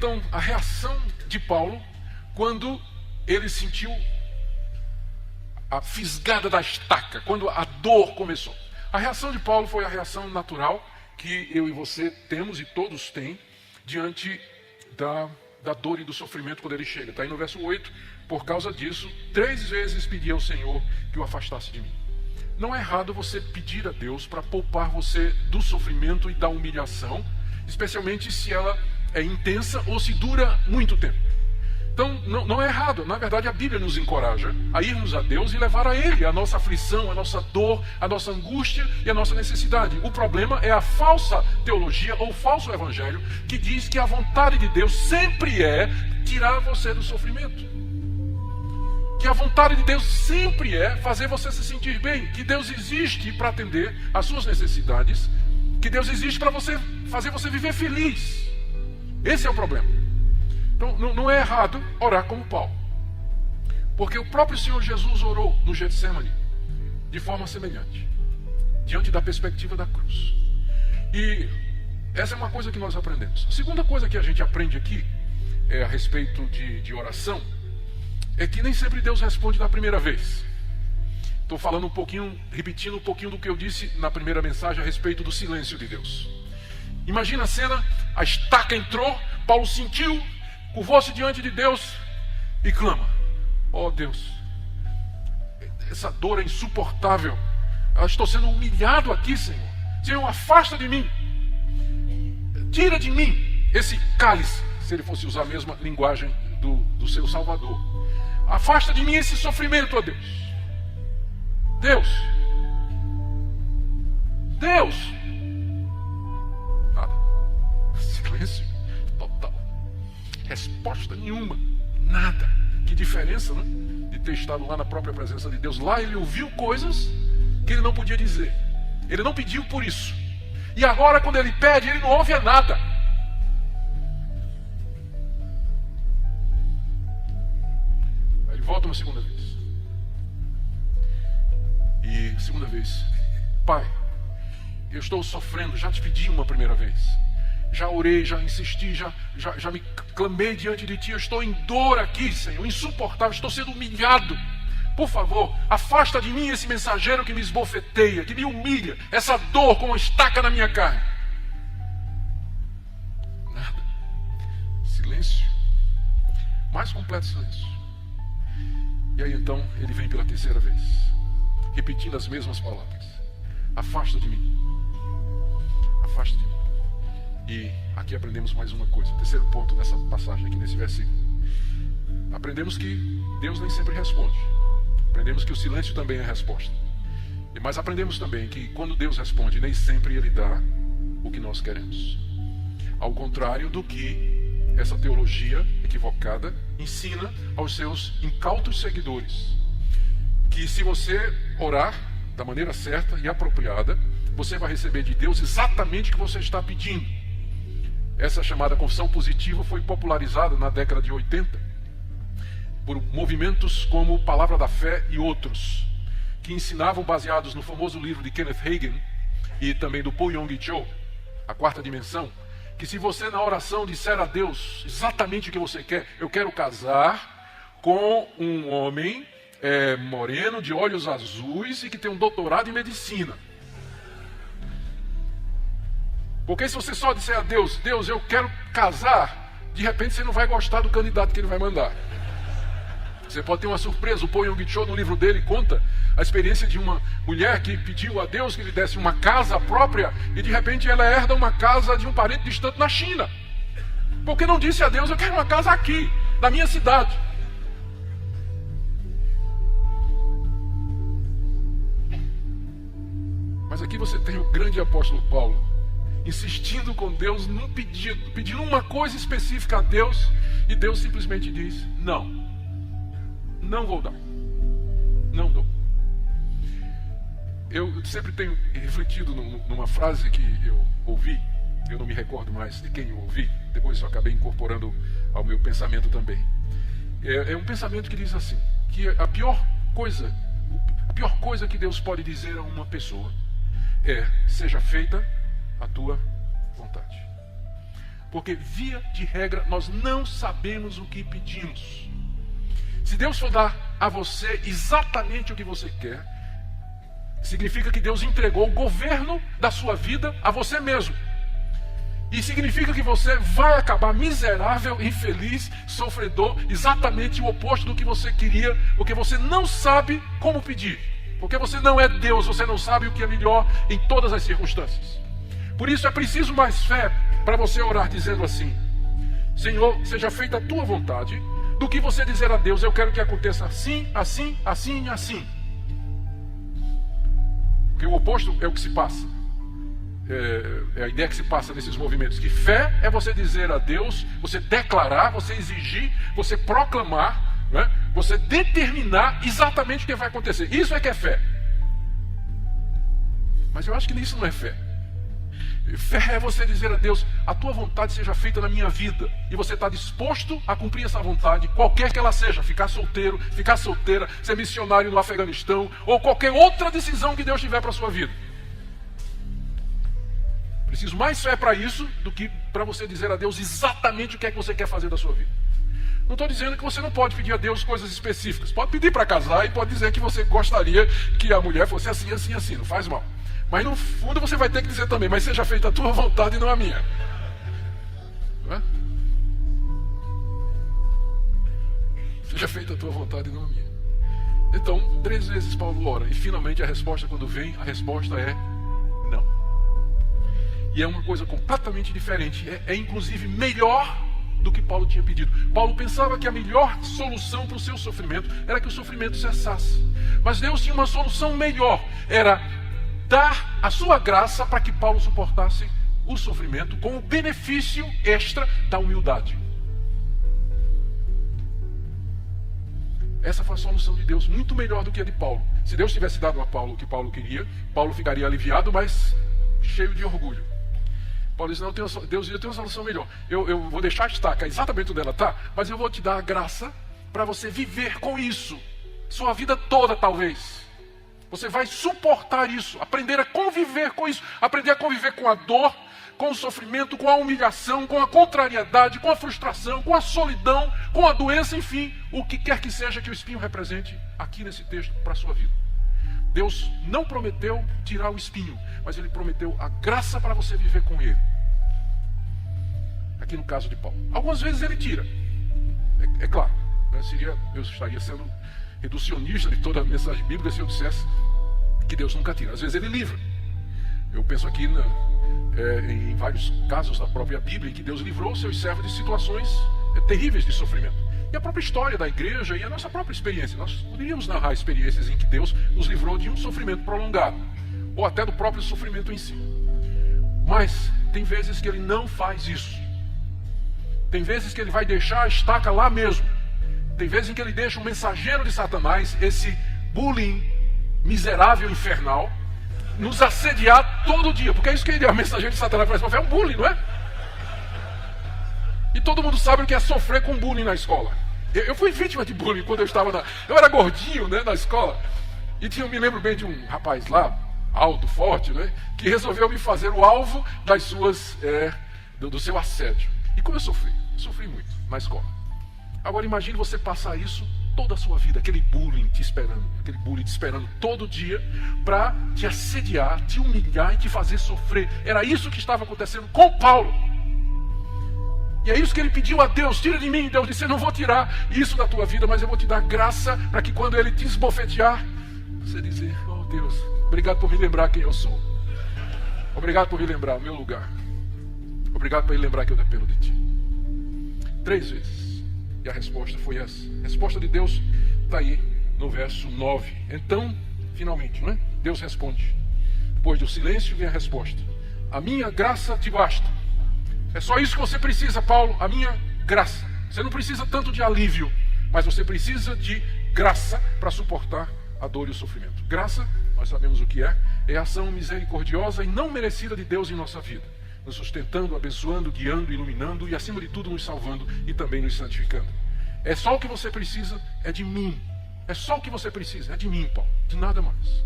então a reação de Paulo quando ele sentiu a fisgada da estaca, quando a dor começou. A reação de Paulo foi a reação natural que eu e você temos e todos têm diante da dor e do sofrimento quando ele chega. Está aí no verso 8, por causa disso, 3 vezes pedi ao Senhor que o afastasse de mim. Não é errado você pedir a Deus para poupar você do sofrimento e da humilhação, especialmente se ela é intensa ou se dura muito tempo. Então, não é errado. Na verdade, a Bíblia nos encoraja a irmos a Deus e levar a Ele a nossa aflição, a nossa dor, a nossa angústia e a nossa necessidade. O problema é a falsa teologia ou falso evangelho que diz que a vontade de Deus sempre é tirar você do sofrimento. Que a vontade de Deus sempre é fazer você se sentir bem. Que Deus existe para atender às suas necessidades. Que Deus existe para fazer você viver feliz. Esse é o problema. Então, não é errado orar como Paulo. Porque o próprio Senhor Jesus orou no Getsemane de forma semelhante, diante da perspectiva da cruz. E essa é uma coisa que nós aprendemos. A segunda coisa que a gente aprende aqui a respeito de oração é que nem sempre Deus responde da primeira vez. Estou falando repetindo um pouquinho do que eu disse na primeira mensagem a respeito do silêncio de Deus. Imagina a cena, a estaca entrou, Paulo sentiu, curvou-se diante de Deus e clama: ó Deus, essa dor é insuportável, eu estou sendo humilhado aqui, Senhor. Senhor, afasta de mim, tira de mim esse cálice, se ele fosse usar a mesma linguagem do seu Salvador. Afasta de mim esse sofrimento, ó Deus. Deus, nada, silêncio total, resposta nenhuma, nada. Que diferença, né? De ter estado lá na própria presença de Deus. Lá ele ouviu coisas que ele não podia dizer, ele não pediu por isso, e agora quando ele pede, ele não ouve nada. Aí ele volta uma segunda vez. E segunda vez: Pai, eu estou sofrendo, já te pedi uma primeira vez, já orei, já insisti, já me clamei diante de ti, eu estou em dor aqui, Senhor, insuportável, estou sendo humilhado. Por favor, afasta de mim esse mensageiro que me esbofeteia, que me humilha, essa dor como uma estaca na minha carne. Nada. Silêncio. Mais completo silêncio. E aí então ele vem pela terceira vez, repetindo as mesmas palavras: afasta de mim, afasta de mim. E aqui aprendemos mais uma coisa, terceiro ponto nessa passagem aqui, nesse versículo. Aprendemos que Deus nem sempre responde. Aprendemos que o silêncio também é resposta. Mas aprendemos também que quando Deus responde, nem sempre Ele dá o que nós queremos. Ao contrário do que essa teologia equivocada ensina aos seus incautos seguidores, que se você orar da maneira certa e apropriada, você vai receber de Deus exatamente o que você está pedindo. Essa chamada confissão positiva foi popularizada na década de 80 por movimentos como Palavra da Fé e outros, que ensinavam, baseados no famoso livro de Kenneth Hagin e também do Paul Yonggi-Cho, A Quarta Dimensão, que se você na oração disser a Deus exatamente o que você quer: eu quero casar com um homem moreno, de olhos azuis e que tem um doutorado em medicina. Porque se você só disser a Deus: Deus, eu quero casar, de repente você não vai gostar do candidato que ele vai mandar. Você pode ter uma surpresa. O Paul Yonggi-Cho, no livro dele, conta a experiência de uma mulher que pediu a Deus que lhe desse uma casa própria e de repente ela herda uma casa de um parente distante na China. Porque não disse a Deus: eu quero uma casa aqui, na minha cidade. Mas aqui você tem o grande apóstolo Paulo insistindo com Deus num pedido, pedindo uma coisa específica a Deus, e Deus simplesmente diz: não vou dar, não dou. Eu sempre tenho refletido numa frase que eu ouvi, eu não me recordo mais de quem eu ouvi, depois eu acabei incorporando ao meu pensamento também. É um pensamento que diz assim, que a pior coisa que Deus pode dizer a uma pessoa é: seja feita a tua vontade. Porque, via de regra, nós não sabemos o que pedimos. Se Deus for dar a você exatamente o que você quer, significa que Deus entregou o governo da sua vida a você mesmo. E significa que você vai acabar miserável, infeliz, sofredor, exatamente o oposto do que você queria, porque você não sabe como pedir. Porque você não é Deus, você não sabe o que é melhor em todas as circunstâncias. Por isso é preciso mais fé para você orar dizendo assim: Senhor, seja feita a tua vontade, do que você dizer a Deus, eu quero que aconteça assim, assim, assim e assim. Porque o oposto é o que se passa. É a ideia que se passa nesses movimentos. Que fé é você dizer a Deus, você declarar, você exigir, você proclamar, né? Você determinar exatamente o que vai acontecer. Isso é que é fé. Mas eu acho que isso não é fé. Fé é você dizer a Deus: a tua vontade seja feita na minha vida. E você está disposto a cumprir essa vontade, qualquer que ela seja. Ficar solteiro, ficar solteira, ser missionário no Afeganistão, ou qualquer outra decisão que Deus tiver para a sua vida. Preciso mais fé para isso do que para você dizer a Deus exatamente o que é que você quer fazer da sua vida. Não estou dizendo que você não pode pedir a Deus coisas específicas. Pode pedir para casar e pode dizer que você gostaria que a mulher fosse assim, assim, assim. Não faz mal. Mas no fundo você vai ter que dizer também: mas seja feita a tua vontade e não a minha. Não é? Seja feita a tua vontade e não a minha. Então, 3 vezes Paulo ora. E finalmente a resposta, quando vem, a resposta é não. E é uma coisa completamente diferente. É inclusive melhor do que Paulo tinha pedido. Paulo pensava que a melhor solução para o seu sofrimento era que o sofrimento cessasse. Mas Deus tinha uma solução melhor. Era dar a sua graça para que Paulo suportasse o sofrimento com o benefício extra da humildade. Essa foi a solução de Deus, muito melhor do que a de Paulo. Se Deus tivesse dado a Paulo o que Paulo queria, Paulo ficaria aliviado, mas cheio de orgulho. Paulo diz: não, Deus, eu tenho uma solução melhor. Eu vou deixar a estaca exatamente onde ela está, mas eu vou te dar a graça para você viver com isso, sua vida toda talvez. Você vai suportar isso, aprender a conviver com isso, aprender a conviver com a dor, com o sofrimento, com a humilhação, com a contrariedade, com a frustração, com a solidão, com a doença, enfim, o que quer que seja que o espinho represente aqui nesse texto para a sua vida. Deus não prometeu tirar o espinho, mas Ele prometeu a graça para você viver com ele. Aqui no caso de Paulo. Algumas vezes Ele tira. É claro, né? Eu estaria sendo reducionista de toda a mensagem bíblica se eu dissesse que Deus nunca tira. Às vezes Ele livra. Eu penso aqui em vários casos da própria Bíblia em que Deus livrou seus servos de situações terríveis de sofrimento. E a própria história da igreja e a nossa própria experiência. Nós poderíamos narrar experiências em que Deus nos livrou de um sofrimento prolongado, ou até do próprio sofrimento em si. Mas tem vezes que Ele não faz isso. Tem vezes que Ele vai deixar a estaca lá mesmo. Tem vezes em que Ele deixa um mensageiro de Satanás, esse bullying miserável, infernal, nos assediar todo dia. Porque é isso que ele é, o mensageiro de Satanás. É um bullying, não é? E todo mundo sabe o que é sofrer com bullying na escola. Eu fui vítima de bullying quando eu estava eu era gordinho, né, na escola. E eu me lembro bem de um rapaz lá, alto, forte, né, que resolveu me fazer o alvo das suas, do seu assédio. E como eu sofri muito na escola. Agora imagine você passar isso toda a sua vida, aquele bullying te esperando todo dia para te assediar, te humilhar e te fazer sofrer. Era isso que estava acontecendo com Paulo. E é isso que ele pediu a Deus: tira de mim. Deus disse: eu não vou tirar isso da tua vida, mas eu vou te dar graça para que quando Ele te esbofetear, você dizer: oh Deus, obrigado por me lembrar quem eu sou. Obrigado por me lembrar o meu lugar. Obrigado por me lembrar que eu dependo de Ti. 3 vezes. E a resposta foi essa. A resposta de Deus está aí no verso 9. Então, finalmente, né? Deus responde. Depois do silêncio vem a resposta: a minha graça te basta. É só isso que você precisa, Paulo, a minha graça. Você não precisa tanto de alívio, mas você precisa de graça para suportar a dor e o sofrimento. Graça, nós sabemos o que é a ação misericordiosa e não merecida de Deus em nossa vida, nos sustentando, abençoando, guiando, iluminando e, acima de tudo, nos salvando e também nos santificando. É só o que você precisa, é de mim. É só o que você precisa, é de mim, Paulo, de nada mais.